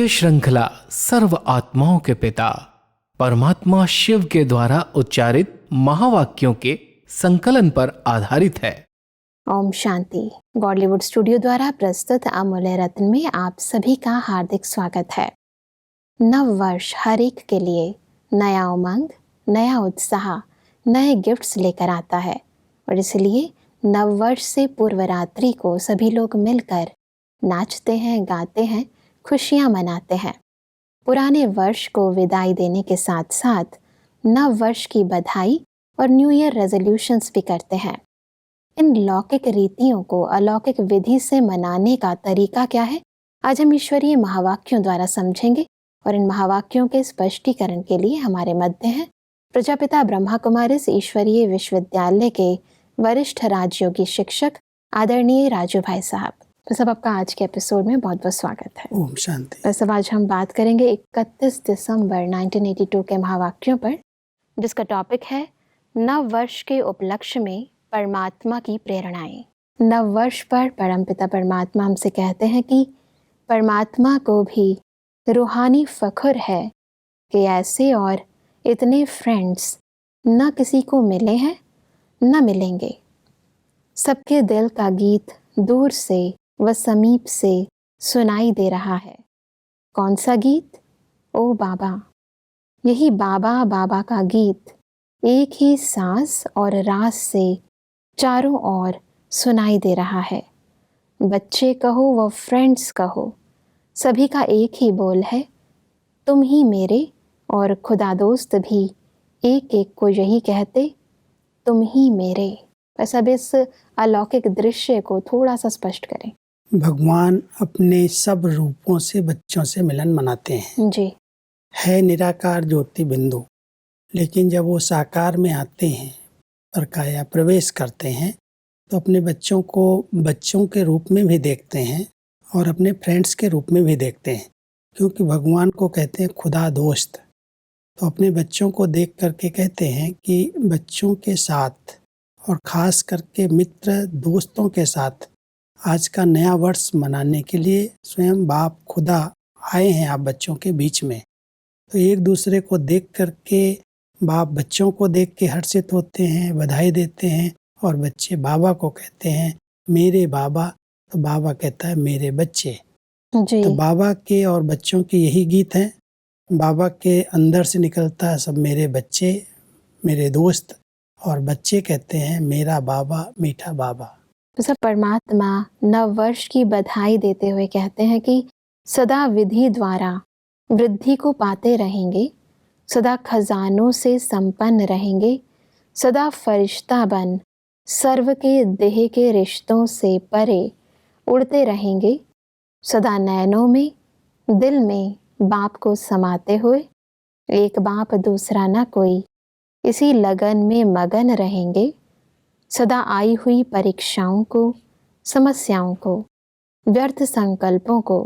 ये श्रृंखला सर्व आत्माओं के पिता परमात्मा शिव के द्वारा उच्चारित महावाक्यों के संकलन पर आधारित है। ओम शांति। गॉडलीवुड स्टूडियो द्वारा प्रस्तुत अमूल्य रत्न में आप सभी का हार्दिक स्वागत है। नव वर्ष हर एक के लिए नया उमंग, नया उत्साह, नए गिफ्ट्स लेकर आता है और इसलिए नव वर्ष से पूर्व रात्रि को सभी लोग मिलकर नाचते हैं, गाते हैं, खुशियाँ मनाते हैं। पुराने वर्ष को विदाई देने के साथ साथ नव वर्ष की बधाई और न्यू ईयर रेजोल्यूशंस भी करते हैं। इन लौकिक रीतियों को अलौकिक विधि से मनाने का तरीका क्या है, आज हम ईश्वरीय महावाक्यों द्वारा समझेंगे और इन महावाक्यों के स्पष्टीकरण के लिए हमारे मध्य हैं प्रजापिता ब्रह्मा कुमारीज ईश्वरीय विश्वविद्यालय के वरिष्ठ राजयोगी शिक्षक आदरणीय राजू भाई साहब। तो सब आपका आज के एपिसोड में बहुत बहुत स्वागत है। ओम शांति। तो सब आज हम बात करेंगे 31 दिसंबर 1982 के महावाक्यों पर, जिसका टॉपिक है नव वर्ष के उपलक्ष्य में परमात्मा की प्रेरणाएं। नव वर्ष पर परमपिता परमात्मा हमसे कहते हैं कि परमात्मा को भी रूहानी फख्र है कि ऐसे और इतने फ्रेंड्स न किसी को मिले हैं न मिलेंगे। सबके दिल का गीत दूर से व समीप से सुनाई दे रहा है। कौन सा गीत? ओ बाबा। यही बाबा बाबा का गीत एक ही सांस और रास से चारों ओर सुनाई दे रहा है। बच्चे कहो व फ्रेंड्स कहो, सभी का एक ही बोल है, तुम ही मेरे। और खुदा दोस्त भी एक एक को यही कहते, तुम ही मेरे। बस अब इस अलौकिक दृश्य को थोड़ा सा स्पष्ट करें। भगवान अपने सब रूपों से बच्चों से मिलन मनाते हैं। जी। है निराकार ज्योति बिंदु, लेकिन जब वो साकार में आते हैं, प्रकाया प्रवेश करते हैं, तो अपने बच्चों को बच्चों के रूप में भी देखते हैं और अपने फ्रेंड्स के रूप में भी देखते हैं, क्योंकि भगवान को कहते हैं खुदा दोस्त। तो अपने बच्चों को देख करके कहते हैं कि बच्चों के साथ और ख़ास करके मित्र दोस्तों के साथ आज का नया वर्ष मनाने के लिए स्वयं बाप खुदा आए हैं आप बच्चों के बीच में। तो एक दूसरे को देख करके बाप बच्चों को देख के हर्षित होते हैं, बधाई देते हैं और बच्चे बाबा को कहते हैं मेरे बाबा। तो बाबा कहता है मेरे बच्चे। जी। तो बाबा के और बच्चों के यही गीत हैं। बाबा के अंदर से निकलता है सब मेरे बच्चे, मेरे दोस्त, और बच्चे कहते हैं मेरा बाबा मीठा बाबा। तो सब परमात्मा नव वर्ष की बधाई देते हुए कहते हैं कि सदा विधि द्वारा वृद्धि को पाते रहेंगे, सदा खजानों से संपन्न रहेंगे, सदा फरिश्ता बन सर्व के देह के रिश्तों से परे उड़ते रहेंगे, सदा नैनों में दिल में बाप को समाते हुए, एक बाप दूसरा न कोई, इसी लगन में मगन रहेंगे, सदा आई हुई परीक्षाओं को, समस्याओं को, व्यर्थ संकल्पों को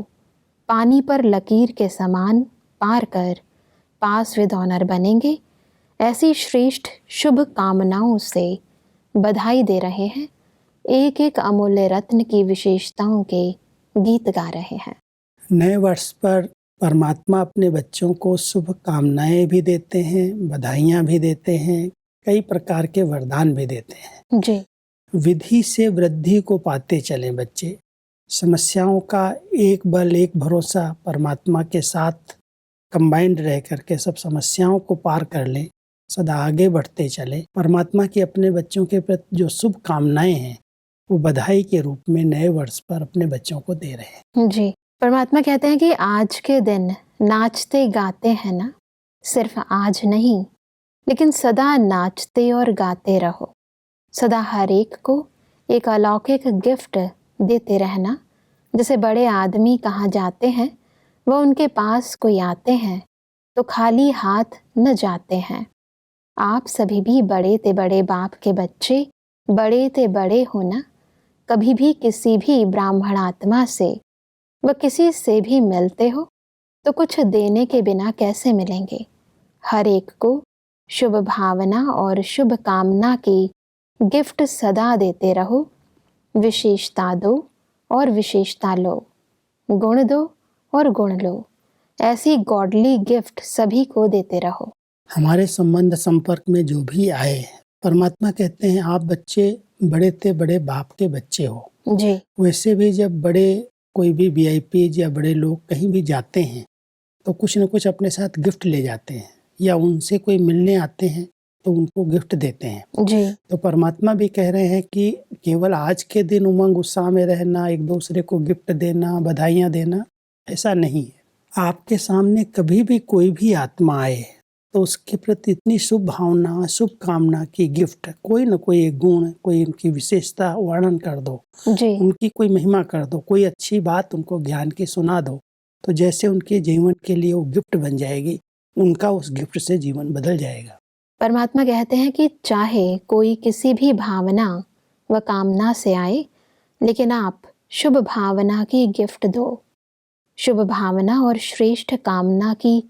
पानी पर लकीर के समान पार कर पास विद ऑनर बनेंगे। ऐसी श्रेष्ठ शुभ कामनाओं से बधाई दे रहे हैं, एक एक अमूल्य रत्न की विशेषताओं के गीत गा रहे हैं। नए वर्ष पर परमात्मा अपने बच्चों को शुभ कामनाएं भी देते हैं, बधाइयाँ भी देते हैं, कई प्रकार के वरदान भी देते हैं। जी। विधि से वृद्धि को पाते चले बच्चे, समस्याओं का एक बल एक भरोसा परमात्मा के साथ कंबाइंड रह करके सब समस्याओं को पार कर ले, सदा आगे बढ़ते चले। परमात्मा की अपने बच्चों के प्रति जो शुभ कामनाएं हैं वो बधाई के रूप में नए वर्ष पर अपने बच्चों को दे रहे हैं। जी। परमात्मा कहते हैं कि आज के दिन नाचते गाते हैं ना, सिर्फ आज नहीं लेकिन सदा नाचते और गाते रहो, सदा हर एक को एक अलौकिक गिफ्ट देते रहना। जैसे बड़े आदमी कहाँ जाते हैं वह उनके पास कोई आते हैं तो खाली हाथ न जाते हैं। आप सभी भी बड़े ते बड़े बाप के बच्चे, बड़े ते बड़े हो ना। कभी भी किसी भी ब्राह्मण आत्मा से व किसी से भी मिलते हो तो कुछ देने के बिना कैसे मिलेंगे। हर एक को शुभ भावना और शुभ कामना की गिफ्ट सदा देते रहो। विशेषता दो और विशेषता लो, गुण दो और गुण लो, ऐसी गॉडली गिफ्ट सभी को देते रहो। हमारे संबंध संपर्क में जो भी आए, परमात्मा कहते हैं आप बच्चे बड़े थे, बड़े बाप के बच्चे हो। जी। वैसे भी जब बड़े कोई भी वीआईपी या बड़े लोग कहीं भी जाते हैं तो कुछ न कुछ अपने साथ गिफ्ट ले जाते हैं, या उनसे कोई मिलने आते हैं तो उनको गिफ्ट देते हैं। जी। तो परमात्मा भी कह रहे हैं कि केवल आज के दिन उमंग उत्साह में रहना, एक दूसरे को गिफ्ट देना, बधाइयाँ देना, ऐसा नहीं है। आपके सामने कभी भी कोई भी आत्मा आए तो उसके प्रति इतनी शुभ भावना, शुभ कामना की गिफ्ट, कोई न कोई एक गुण, कोई उनकी विशेषता वर्णन कर दो, जी। उनकी कोई महिमा कर दो, कोई अच्छी बात उनको ज्ञान की सुना दो, तो जैसे उनके जीवन के लिए वो गिफ्ट बन जाएगी, उनका उस गिफ्ट से जीवन बदल जाएगा। परमात्मा कहते हैं कि चाहे कोई किसी भी भावना व कामना से आए, लेकिन आप शुभ भावना की गिफ्ट दो। शुभ भावना और श्रेष्ठ कामना की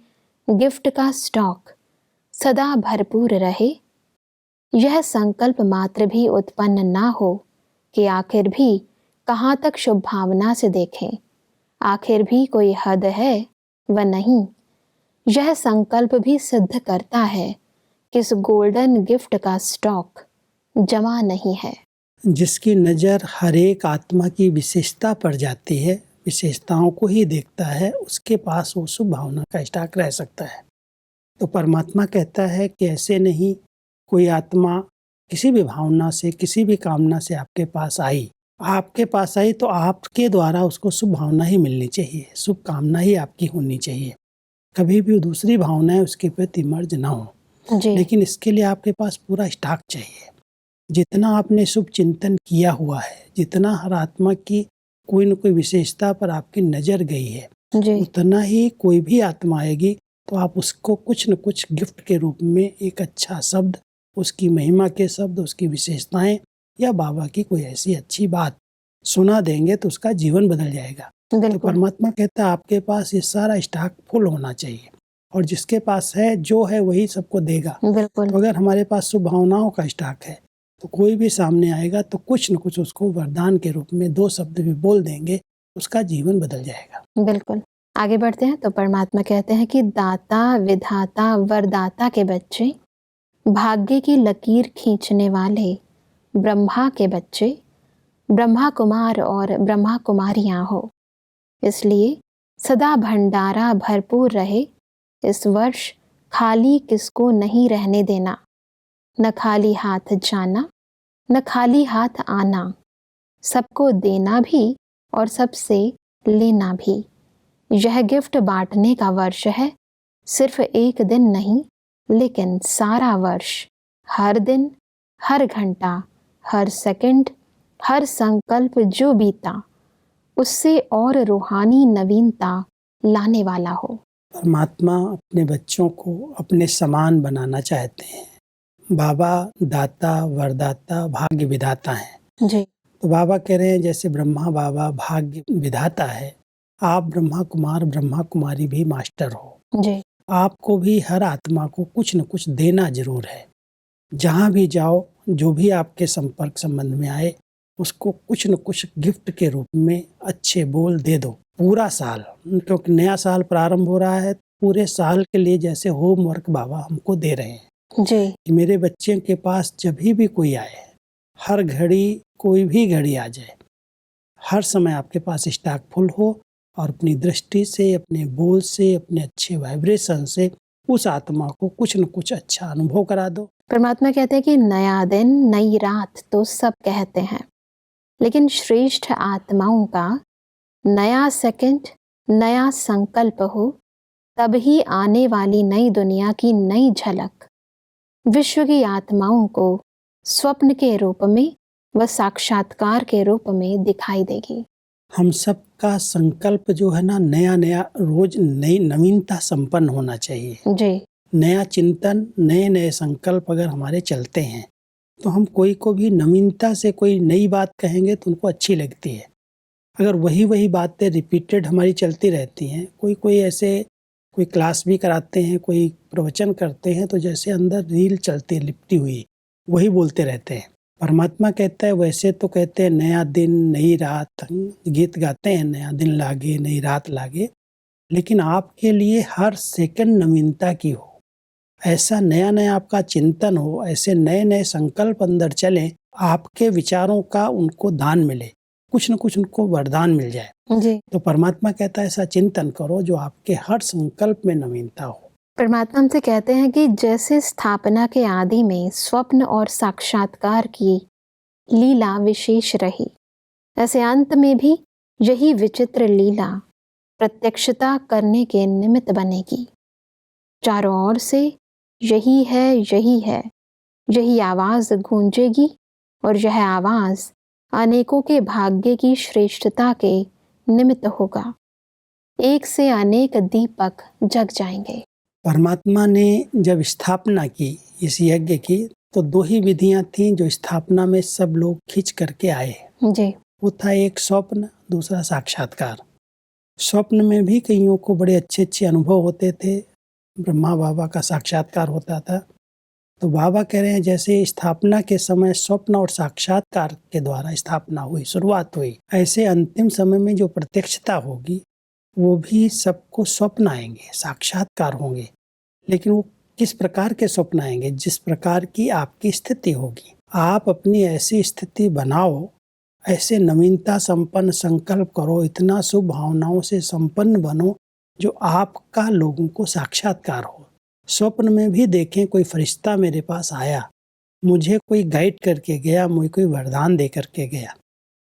गिफ्ट का स्टॉक सदा भरपूर रहे। यह संकल्प मात्र भी उत्पन्न ना हो कि आखिर भी कहाँ तक शुभ भावना से देखें, आखिर भी कोई हद है व नहीं। यह संकल्प भी सिद्ध करता है कि इस गोल्डन गिफ्ट का स्टॉक जमा नहीं है। जिसकी नज़र हर एक आत्मा की विशेषता पर जाती है, विशेषताओं को ही देखता है, उसके पास वो शुभ भावना का स्टॉक रह सकता है। तो परमात्मा कहता है कि ऐसे नहीं, कोई आत्मा किसी भी भावना से, किसी भी कामना से आपके पास आई तो आपके द्वारा उसको शुभ भावना ही मिलनी चाहिए, शुभ कामना ही आपकी होनी चाहिए। कभी भी दूसरी भावनाएं उसके प्रति मर्ज ना हो। जी। लेकिन इसके लिए आपके पास पूरा स्टॉक चाहिए। जितना आपने शुभ चिंतन किया हुआ है, जितना हर आत्मा की कोई न कोई विशेषता पर आपकी नज़र गई है, जी। उतना ही कोई भी आत्मा आएगी तो आप उसको कुछ न कुछ गिफ्ट के रूप में एक अच्छा शब्द, उसकी महिमा के शब्द, उसकी विशेषताएं या बाबा की कोई ऐसी अच्छी बात सुना देंगे तो उसका जीवन बदल जाएगा। तो बिल्कुल। परमात्मा कहता है आपके पास ये सारा स्टॉक फुल होना चाहिए, और जिसके पास है, जो है वही सबको देगा। बिल्कुल। तो अगर हमारे पास शुभ भावनाओं का स्टॉक है तो कोई भी सामने आएगा तो कुछ न कुछ उसको वरदान के रूप में 2 शब्द भी बोल देंगे, उसका जीवन बदल जाएगा। बिल्कुल। आगे बढ़ते हैं तो परमात्मा कहते हैं कि दाता, विधाता, वरदाता के बच्चे, भाग्य की लकीर खींचने वाले ब्रह्मा के बच्चे, ब्रह्मा कुमार और ब्रह्मा कुमारियां हो। इसलिए सदा भंडारा भरपूर रहे। इस वर्ष खाली किसको नहीं रहने देना। न खाली हाथ जाना, न खाली हाथ आना। सबको देना भी और सबसे लेना भी। यह गिफ्ट बांटने का वर्ष है। सिर्फ एक दिन नहीं, लेकिन सारा वर्ष, हर दिन, हर घंटा, हर सेकंड, हर संकल्प जो बीता, उससे और रूहानी नवीनता लाने वाला हो। परमात्मा अपने बच्चों को अपने समान बनाना चाहते हैं। बाबा दाता, वरदाता, भाग्य विधाता हैं। जी। तो बाबा कह रहे हैं जैसे ब्रह्मा बाबा भाग्य विधाता है, आप ब्रह्मा कुमार, ब्रह्मा कुमारी भी मास्टर हो। जी। आपको भी हर आत्मा को कुछ न कुछ देना जरूर है। जहाँ भी जाओ, जो भी आपके संपर्क संबंध में आए, उसको कुछ न कुछ गिफ्ट के रूप में अच्छे बोल दे दो पूरा साल, क्योंकि नया साल प्रारंभ हो रहा है। पूरे साल के लिए जैसे होमवर्क बाबा हमको दे रहे हैं जी। कि मेरे बच्चे के पास जब भी कोई आए, हर घड़ी, कोई भी घड़ी आ जाए, हर समय आपके पास स्टॉक फुल हो, और अपनी दृष्टि से, अपने बोल से, अपने अच्छे वाइब्रेशन से उस आत्मा को कुछ न कुछ अच्छा अनुभव करा दो। परमात्मा कहते हैं कि नया दिन, नई रात तो सब कहते हैं, लेकिन श्रेष्ठ आत्माओं का नया सेकंड, नया संकल्प हो, तब ही आने वाली नई दुनिया की नई झलक विश्व की आत्माओं को स्वप्न के रूप में व साक्षात्कार के रूप में दिखाई देगी। हम सब का संकल्प जो है ना, नया नया, रोज नई नवीनता संपन्न होना चाहिए। जी। नया चिंतन, नए नए संकल्प अगर हमारे चलते हैं तो हम कोई को भी नवीनता से कोई नई बात कहेंगे तो उनको अच्छी लगती है। अगर वही बातें रिपीटेड हमारी चलती रहती हैं, कोई ऐसे कोई क्लास भी कराते हैं, कोई प्रवचन करते हैं, तो जैसे अंदर रील चलती है लिपटी हुई, वही बोलते रहते हैं। परमात्मा कहता है वैसे तो कहते हैं नया दिन, नई रात, गीत गाते हैं, नया दिन लागे, नई रात लागे, लेकिन आपके लिए हर सेकंड नवीनता की हो, ऐसा नया नया आपका चिंतन हो, ऐसे नए नए संकल्प अंदर चलें, आपके विचारों का उनको दान मिले, कुछ न कुछ उनको वरदान मिल जाए। जी। तो परमात्मा कहता है ऐसा चिंतन करो जो आपके हर संकल्प में नवीनता हो। परमात्मा हमसे कहते हैं कि जैसे स्थापना के आदि में स्वप्न और साक्षात्कार की लीला विशेष रही, ऐसे अंत में भी यही विचित्र लीला प्रत्यक्षता करने के निमित्त बनेगी। चारों ओर से यही है, यही है, यही आवाज गूंजेगी और यह आवाज अनेकों के भाग्य की श्रेष्ठता के निमित्त होगा। एक से अनेक दीपक जग जाएंगे। परमात्मा ने जब स्थापना की इस यज्ञ की, तो 2 ही विधियां थीं जो स्थापना में सब लोग खींच करके आए। जी। वो था एक स्वप्न, दूसरा साक्षात्कार। स्वप्न में भी कईयों को बड़े अच्छे अच्छे अनुभव होते थे, ब्रह्मा बाबा का साक्षात्कार होता था। तो बाबा कह रहे हैं जैसे स्थापना के समय स्वप्न और साक्षात्कार के द्वारा स्थापना हुई, शुरुआत हुई, ऐसे अंतिम समय में जो प्रत्यक्षता होगी वो भी सबको स्वप्न आएंगे, साक्षात्कार होंगे। लेकिन वो किस प्रकार के स्वप्न आएंगे? जिस प्रकार की आपकी स्थिति होगी। आप अपनी ऐसी स्थिति बनाओ, ऐसे नवीनता संपन्न संकल्प करो, इतना शुभ भावनाओं से संपन्न बनो जो आपका लोगों को साक्षात्कार हो। स्वप्न में भी देखें कोई फरिश्ता मेरे पास आया, मुझे कोई गाइड करके गया, मुझे कोई वरदान दे करके गया।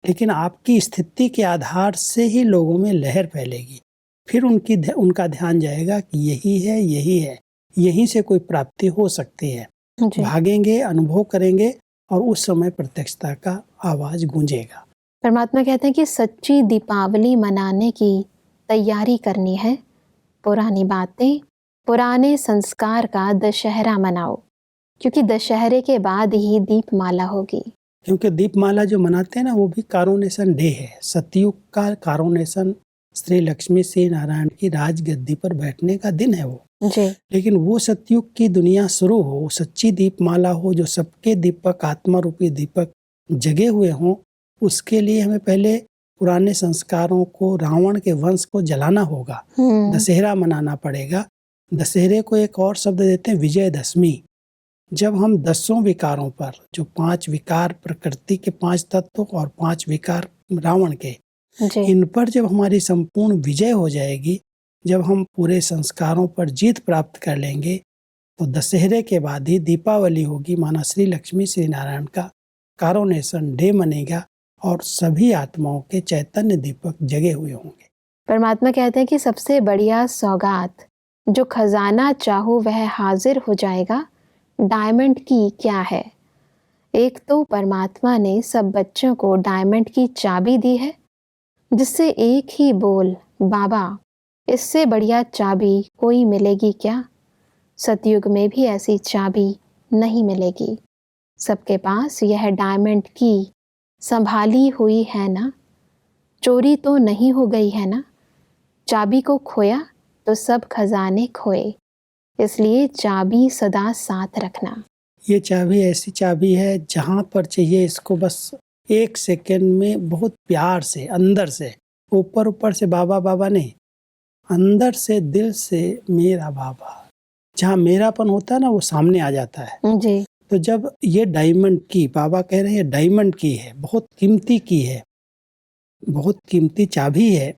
लेकिन आपकी स्थिति के आधार से ही लोगों में लहर फैलेगी। फिर उनका ध्यान जाएगा कि यही है, यही है, यहीं से कोई प्राप्ति हो सकती है। भागेंगे, अनुभव करेंगे और उस समय प्रत्यक्षता का आवाज गूंजेगा। परमात्मा कहते हैं कि सच्ची दीपावली मनाने की तैयारी करनी है। पुरानी बातें, पुराने संस्कार का दशहरा मनाओ, क्योंकि दशहरे के बाद ही दीपमाला होगी। क्योंकि दीपमाला जो मनाते हैं ना, वो भी कारोनेशन डे है। सतयुग का कारोनेशन, श्री लक्ष्मी श्री नारायण की राजगद्दी पर बैठने का दिन है वो जी। लेकिन वो सतयुग की दुनिया शुरू हो, सच्ची दीपमाला हो, जो सबके दीपक, आत्मा रूपी दीपक जगे हुए हों, उसके लिए हमें पहले पुराने संस्कारों को, रावण के वंश को जलाना होगा। दशहरा मनाना पड़ेगा। दशहरे को एक और शब्द देते हैं विजयदशमी। जब हम 10 विकारों पर, जो 5 विकार प्रकृति के 5 तत्व और 5 विकार रावण के, इन पर जब हमारी संपूर्ण विजय हो जाएगी, जब हम पूरे संस्कारों पर जीत प्राप्त कर लेंगे, तो दशहरे के बाद ही दीपावली होगी। माना श्री लक्ष्मी श्री नारायण का कारोनेशन डे मनेगा और सभी आत्माओं के चैतन्य दीपक जगे हुए होंगे। परमात्मा कहते हैं कि सबसे बढ़िया सौगात, जो खजाना चाहो वह हाजिर हो जाएगा, डायमंड की क्या है। एक तो परमात्मा ने सब बच्चों को डायमंड की चाबी दी है, जिससे एक ही बोल, बाबा, इससे बढ़िया चाबी कोई मिलेगी क्या। सतयुग में भी ऐसी चाबी नहीं मिलेगी। सबके पास यह डायमंड की संभाली हुई है ना, चोरी तो नहीं हो गई है ना। चाबी को खोया तो सब खजाने खोए, इसलिए चाबी सदा साथ रखना। ये चाबी ऐसी चाबी है, जहाँ पर चाहिए इसको बस 1 सेकंड में बहुत प्यार से, अंदर से, ऊपर ऊपर से बाबा बाबा नहीं, अंदर से, दिल से मेरा बाबा। जहाँ मेरापन होता है ना, वो सामने आ जाता है जी। तो जब ये डायमंड की, बाबा कह रहे हैं डायमंड की है, बहुत कीमती की है, बहुत कीमती चाबी है।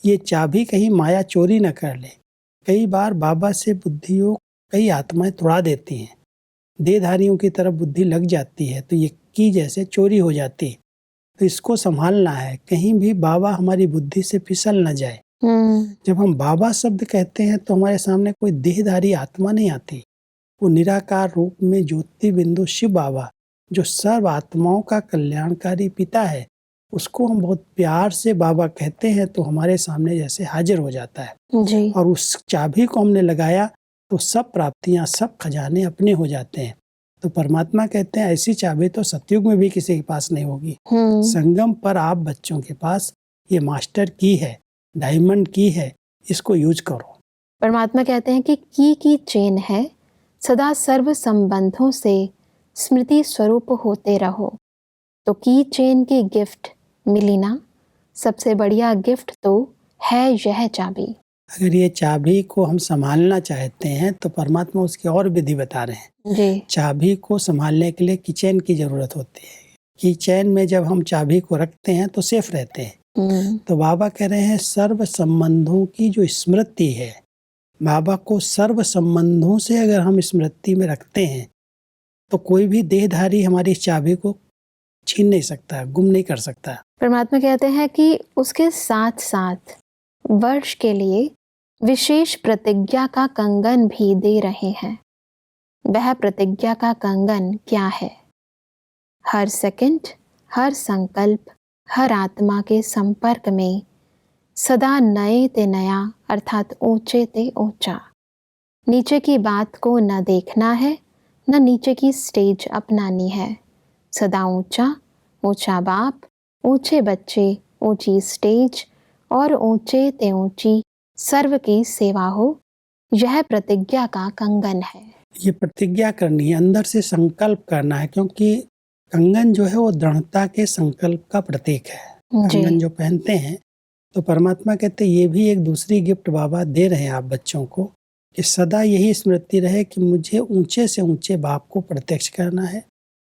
ये चाबी कहीं माया चोरी न कर ले। कई बार बाबा से बुद्धियों कई आत्माएं तुड़ा देती हैं, देहधारियों की तरफ बुद्धि लग जाती है, तो ये की जैसे चोरी हो जाती है। तो इसको संभालना है, कहीं भी बाबा हमारी बुद्धि से फिसल न जाए। जब हम बाबा शब्द कहते हैं तो हमारे सामने कोई देहधारी आत्मा नहीं आती। वो निराकार रूप में ज्योति बिंदु शिव बाबा, जो सर्व आत्माओं का कल्याणकारी पिता है, उसको हम बहुत प्यार से बाबा कहते हैं तो हमारे सामने जैसे हाजिर हो जाता है जी। और उस चाबी को हमने लगाया तो सब प्राप्तियां, सब खजाने अपने हो जाते हैं। तो परमात्मा कहते हैं ऐसी चाबी तो सतयुग में भी किसी के पास नहीं होगी। संगम पर आप बच्चों के पास ये मास्टर की है, डायमंड की है, इसको यूज करो। परमात्मा कहते हैं कि की चेन है, सदा सर्व संबंधों से स्मृति स्वरूप होते रहो। तो की चेन की गिफ्ट मिली ना, सबसे बढ़िया गिफ्ट तो है यह चाबी। अगर ये चाबी को हम संभालना चाहते हैं तो परमात्मा उसकी और विधि बता रहे हैं। जी। चाबी को संभालने के लिए कीचेन की जरूरत होती है। कीचेन में जब हम चाबी को रखते हैं तो सेफ रहते हैं। तो बाबा कह रहे हैं सर्व संबंधों की जो स्मृति है, बाबा को सर्व संबंधों से अगर हम स्मृति में रखते हैं तो कोई भी देहधारी हमारी इस चाबी को छीन नहीं सकता, गुम नहीं कर सकता। परमात्मा कहते हैं कि उसके साथ साथ वर्ष के लिए विशेष प्रतिज्ञा का कंगन भी दे रहे हैं। वह प्रतिज्ञा का कंगन क्या है? हर सेकंड, हर संकल्प, हर आत्मा के संपर्क में सदा नए ते नया अर्थात ऊंचे ते ऊंचा। नीचे की बात को न देखना है, न नीचे की स्टेज अपनानी है। सदा ऊंचा, ऊंचा बाप, ऊंचे बच्चे, ऊंची स्टेज और ऊंचे ते ऊंची सर्व की सेवा हो, यह प्रतिज्ञा का कंगन है। ये प्रतिज्ञा करनी है, अंदर से संकल्प करना है, क्योंकि कंगन जो है वो दृढ़ता के संकल्प का प्रतीक है। कंगन जो पहनते हैं तो परमात्मा कहते हैं ये भी एक दूसरी गिफ्ट बाबा दे रहे हैं आप बच्चों को, कि सदा यही स्मृति रहे कि मुझे ऊंचे से ऊंचे बाप को प्रत्यक्ष करना है,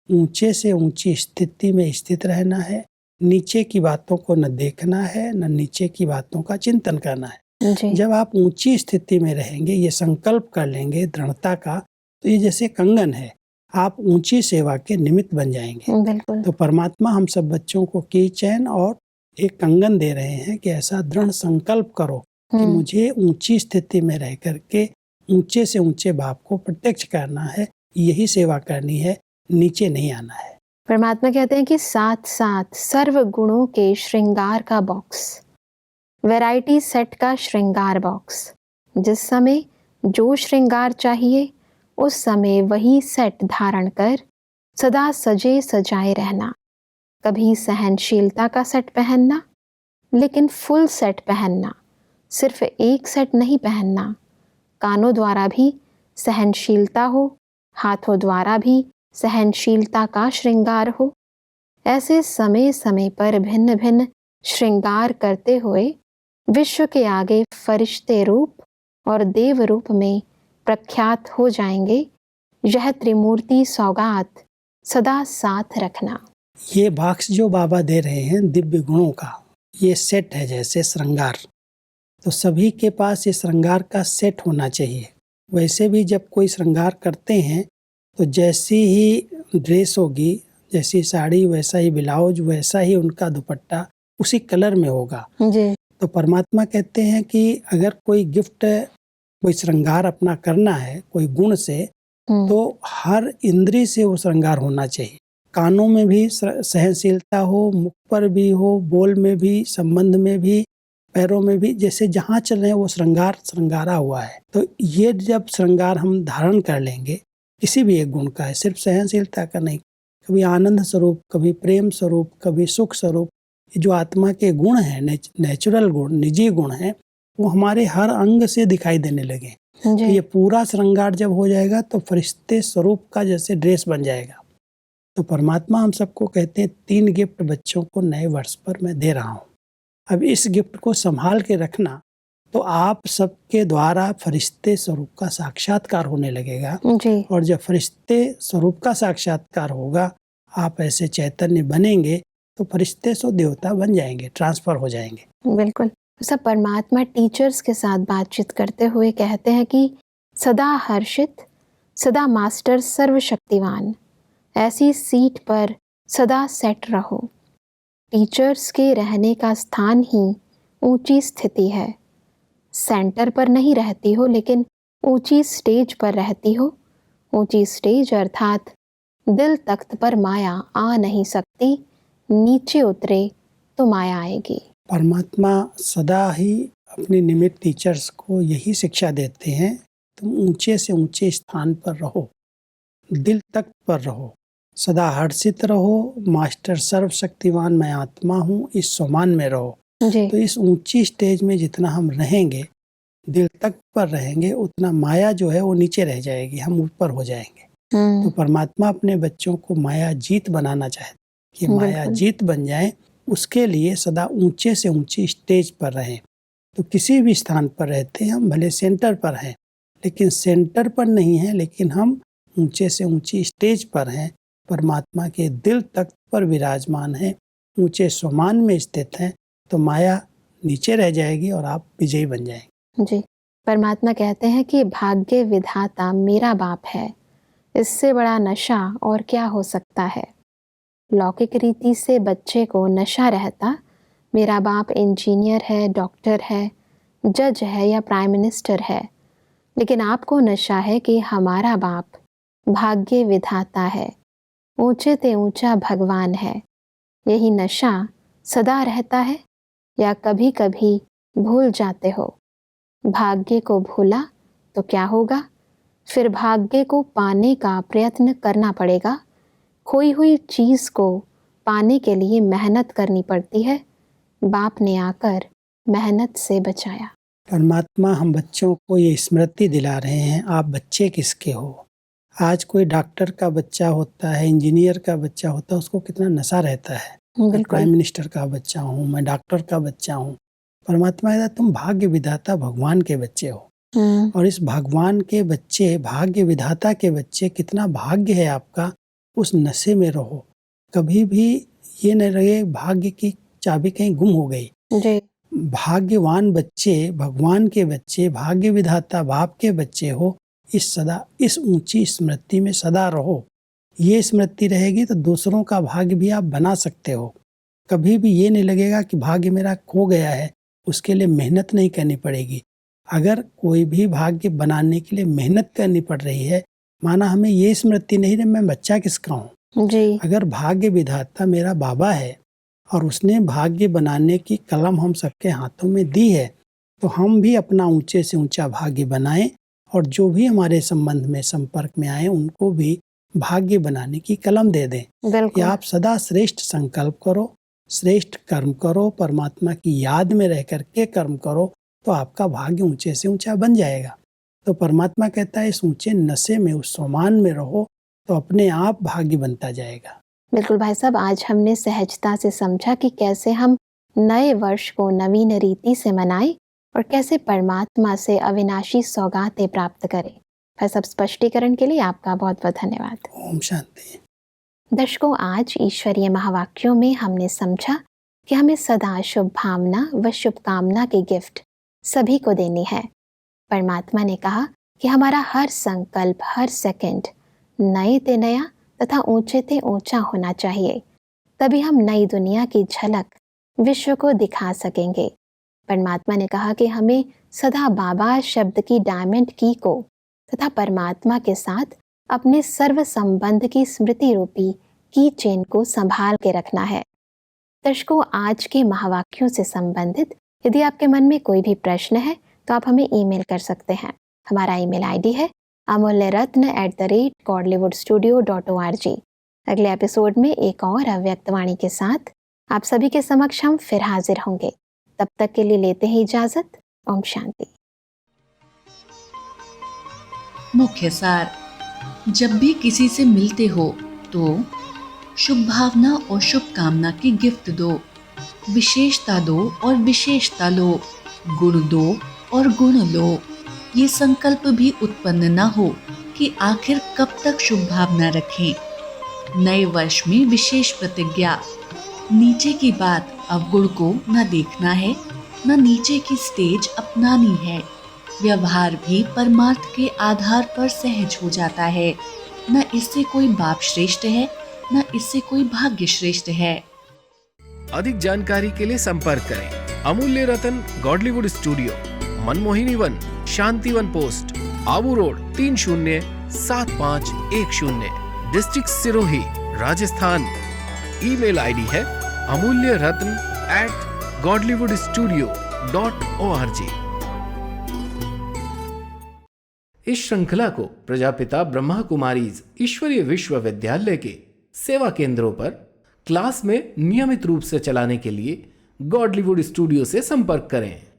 ऊंचे से ऊंची स्थिति में स्थित रहना है, नीचे की बातों को न देखना है, न नीचे की बातों का चिंतन करना है। जब आप ऊंची स्थिति में रहेंगे, ये संकल्प कर लेंगे दृढ़ता का, तो ये जैसे कंगन है, आप ऊंची सेवा के निमित्त बन जाएंगे। बिल्कुल। तो परमात्मा हम सब बच्चों को की चैन और एक कंगन दे रहे हैं कि ऐसा दृढ़ संकल्प करो कि मुझे ऊंची स्थिति में रह करके ऊंचे से ऊंचे बाप को प्रत्यक्ष करना है, यही सेवा करनी है, नीचे नहीं आना है। परमात्मा कहते हैं कि साथ साथ सर्व गुणों के श्रृंगार का बॉक्स, वैरायटी सेट का श्रृंगार बॉक्स, जिस समय जो श्रृंगार चाहिए उस समय वही सेट धारण कर सदा सजे सजाए रहना। कभी सहनशीलता का सेट पहनना, लेकिन फुल सेट पहनना, सिर्फ एक सेट नहीं पहनना। कानों द्वारा भी सहनशीलता हो, हाथों द्वारा भी सहनशीलता का श्रृंगार हो। ऐसे समय समय पर भिन्न भिन्न श्रृंगार करते हुए विश्व के आगे फरिश्ते रूप और देव रूप में प्रख्यात हो जाएंगे। यह त्रिमूर्ति सौगात सदा साथ रखना। ये बॉक्स जो बाबा दे रहे हैं दिव्य गुणों का, ये सेट है जैसे श्रृंगार, तो सभी के पास ये श्रृंगार का सेट होना चाहिए। वैसे भी जब कोई श्रृंगार करते हैं तो जैसी ही ड्रेस होगी, जैसी साड़ी वैसा ही ब्लाउज, वैसा ही उनका दुपट्टा उसी कलर में होगा जी। तो परमात्मा कहते हैं कि अगर कोई गिफ्ट, कोई श्रृंगार अपना करना है कोई गुण से, तो हर इंद्री से वो श्रृंगार होना चाहिए। कानों में भी सहनशीलता हो, मुख पर भी हो, बोल में भी, संबंध में भी, पैरों में भी, जैसे जहाँ चल रहे हैं वो श्रृंगारा हुआ है। तो ये जब श्रृंगार हम धारण कर लेंगे, किसी भी एक गुण का है, सिर्फ सहनशीलता का नहीं, कभी आनंद स्वरूप, कभी प्रेम स्वरूप, कभी सुख स्वरूप, ये जो आत्मा के गुण हैं, नेचुरल गुण, निजी गुण हैं, वो हमारे हर अंग से दिखाई देने लगे। तो ये पूरा श्रृंगार जब हो जाएगा तो फरिश्ते स्वरूप का जैसे ड्रेस बन जाएगा। तो परमात्मा हम सबको कहते हैं 3 गिफ्ट बच्चों को नए वर्ष पर मैं दे रहा हूँ। अब इस गिफ्ट को संभाल के रखना, तो आप सबके द्वारा फरिश्ते स्वरूप का साक्षात्कार होने लगेगा जी। और जब फरिश्ते स्वरूप का साक्षात्कार होगा, आप ऐसे चैतन्य बनेंगे तो फरिश्ते सो देवता बन जाएंगे, ट्रांसफर हो जाएंगे। बिल्कुल। सब परमात्मा टीचर्स के साथ बातचीत करते हुए कहते हैं कि सदा हर्षित, सदा मास्टर सर्वशक्तिवान, ऐसी सीट पर सदा सेट रहो। टीचर्स के रहने का स्थान ही ऊंची स्थिति है। सेंटर पर नहीं रहती हो, लेकिन ऊंची स्टेज पर रहती हो। ऊंची स्टेज अर्थात दिल तख्त पर माया आ नहीं सकती, नीचे उतरे तो माया आएगी। परमात्मा सदा ही अपने निमित्त टीचर्स को यही शिक्षा देते हैं, तुम ऊंचे से ऊंचे स्थान पर रहो, दिल तख्त पर रहो, सदा हर्षित रहो, मास्टर सर्वशक्तिवान मैं आत्मा हूँ, इस सम्मान में रहो। तो इस ऊंची स्टेज में जितना हम रहेंगे, दिल तख्त पर रहेंगे, उतना माया जो है वो नीचे रह जाएगी, हम ऊपर हो जाएंगे। तो परमात्मा अपने बच्चों को माया जीत बनाना चाहते कि माया जीत बन जाए, उसके लिए सदा ऊंचे से ऊंची स्टेज पर रहें। तो किसी भी स्थान पर रहते हैं हम, भले सेंटर पर हैं, लेकिन सेंटर पर नहीं हैं, लेकिन हम ऊंचे से ऊंची स्टेज पर हैं, परमात्मा के दिल तख्त पर विराजमान हैं, ऊंचे स्वमान में स्थित हैं, तो माया नीचे रह जाएगी और आप विजयी बन जाएंगे। जी, परमात्मा कहते हैं कि भाग्य विधाता मेरा बाप है, इससे बड़ा नशा और क्या हो सकता है। लौकिक रीति से बच्चे को नशा रहता, मेरा बाप इंजीनियर है, डॉक्टर है, जज है या प्राइम मिनिस्टर है, लेकिन आपको नशा है कि हमारा बाप भाग्य विधाता है, ऊंचे ते ऊंचा भगवान है। यही नशा सदा रहता है या कभी कभी भूल जाते हो। भाग्य को भूला तो क्या होगा? फिर भाग्य को पाने का प्रयत्न करना पड़ेगा। खोई हुई चीज को पाने के लिए मेहनत करनी पड़ती है। बाप ने आकर मेहनत से बचाया। परमात्मा हम बच्चों को ये स्मृति दिला रहे हैं, आप बच्चे किसके हो। आज कोई डॉक्टर का बच्चा होता है, इंजीनियर का बच्चा होता है, उसको कितना नशा रहता है। मैं प्राइम मिनिस्टर का बच्चा हूँ, मैं डॉक्टर का बच्चा हूँ। परमात्मा कहता तुम भाग्य विधाता भगवान के बच्चे हो, और इस भगवान के बच्चे, भाग्य विधाता के बच्चे, कितना भाग्य है आपका। उस नशे में रहो, कभी भी ये न रहे भाग्य की चाबी कहीं गुम हो गई। जी। भाग्यवान बच्चे, भगवान के बच्चे, भाग्य विधाता बाप के बच्चे हो, इस ऊंची स्मृति में सदा रहो। ये स्मृति रहेगी तो दूसरों का भाग्य भी आप बना सकते हो। कभी भी ये नहीं लगेगा कि भाग्य मेरा खो गया है, उसके लिए मेहनत नहीं करनी पड़ेगी। अगर कोई भी भाग्य बनाने के लिए मेहनत करनी पड़ रही है, माना हमें ये स्मृति नहीं रही मैं बच्चा किसका हूँ। जी। अगर भाग्य विधाता मेरा बाबा है और उसने भाग्य बनाने की कलम हम सबके हाथों में दी है, तो हम भी अपना ऊंचे से ऊंचा भाग्य बनाएं, और जो भी हमारे संबंध में संपर्क में आए उनको भी भाग्य बनाने की कलम दे दें कि आप सदा श्रेष्ठ संकल्प करो, श्रेष्ठ कर्म करो, परमात्मा की याद में रह करके कर्म करो, तो आपका भाग्य ऊंचे से ऊंचा बन जाएगा। तो परमात्मा कहता है इस ऊंचे नशे में, उस सम्मान में रहो, तो अपने आप भाग्य बनता जाएगा। बिल्कुल भाई साहब, आज हमने सहजता से समझा कि कैसे हम नए वर्ष को नवीन रीति से मनाएं और कैसे परमात्मा से अविनाशी सौगातें प्राप्त करें। भाई साहब, स्पष्टीकरण के लिए आपका बहुत बहुत धन्यवाद। ओम शांति। दर्शकों, आज ईश्वरीय महावाक्यों में हमने समझा कि हमें सदा शुभ भावना व शुभकामना के गिफ्ट सभी को देनी है। परमात्मा ने कहा कि हमारा हर संकल्प, हर सेकंड नए ते नया तथा ऊंचे ते ऊंचा होना चाहिए, तभी हम नई दुनिया की झलक विश्व को दिखा सकेंगे। परमात्मा ने कहा कि हमें सदा बाबा शब्द की डायमंड की को तथा परमात्मा के साथ अपने सर्व संबंध की स्मृति रूपी की चेन को संभाल के रखना है। दर्शकों, आज के महावाक्यों से संबंधित यदि आपके मन में कोई भी प्रश्न है तो आप हमें ईमेल कर सकते हैं। हमारा ईमेल आईडी है amulyaratna@godlywoodstudio.org। अगले एपिसोड में एक और अव्यक्त वाणी के साथ आप सभी के समक्ष हम फिर हाजिर होंगे। तब तक के लिए लेते हैं इजाजत। ओम शांति। मुख्य सार, जब भी किसी से मिलते हो तो शुभ भावना और शुभकामना की गिफ्ट दो, विशेषता दो और विशेषता लो, गुण दो और गुण लो। ये संकल्प भी उत्पन्न न हो कि आखिर कब तक शुभ भावना रखें। नए वर्ष में विशेष प्रतिज्ञा, नीचे की बात अवगुण को न देखना है, न नीचे की स्टेज अपनानी है। व्यवहार भी परमार्थ के आधार पर सहज हो जाता है। न इससे कोई बाप श्रेष्ठ है, न इससे कोई भाग्य श्रेष्ठ है। अधिक जानकारी के लिए संपर्क करें Amulya Ratan Godlywood studio, Manmohini Van, Shantivan post, Abu road 307510, district Sirohi, Rajasthan. Email ID है amulyaratn@godlywoodstudio.org। इस श्रृंखला को प्रजापिता ब्रह्मा कुमारीज ईश्वरीय विश्वविद्यालय के सेवा केंद्रों पर क्लास में नियमित रूप से चलाने के लिए गॉडलीवुड स्टूडियो से संपर्क करें।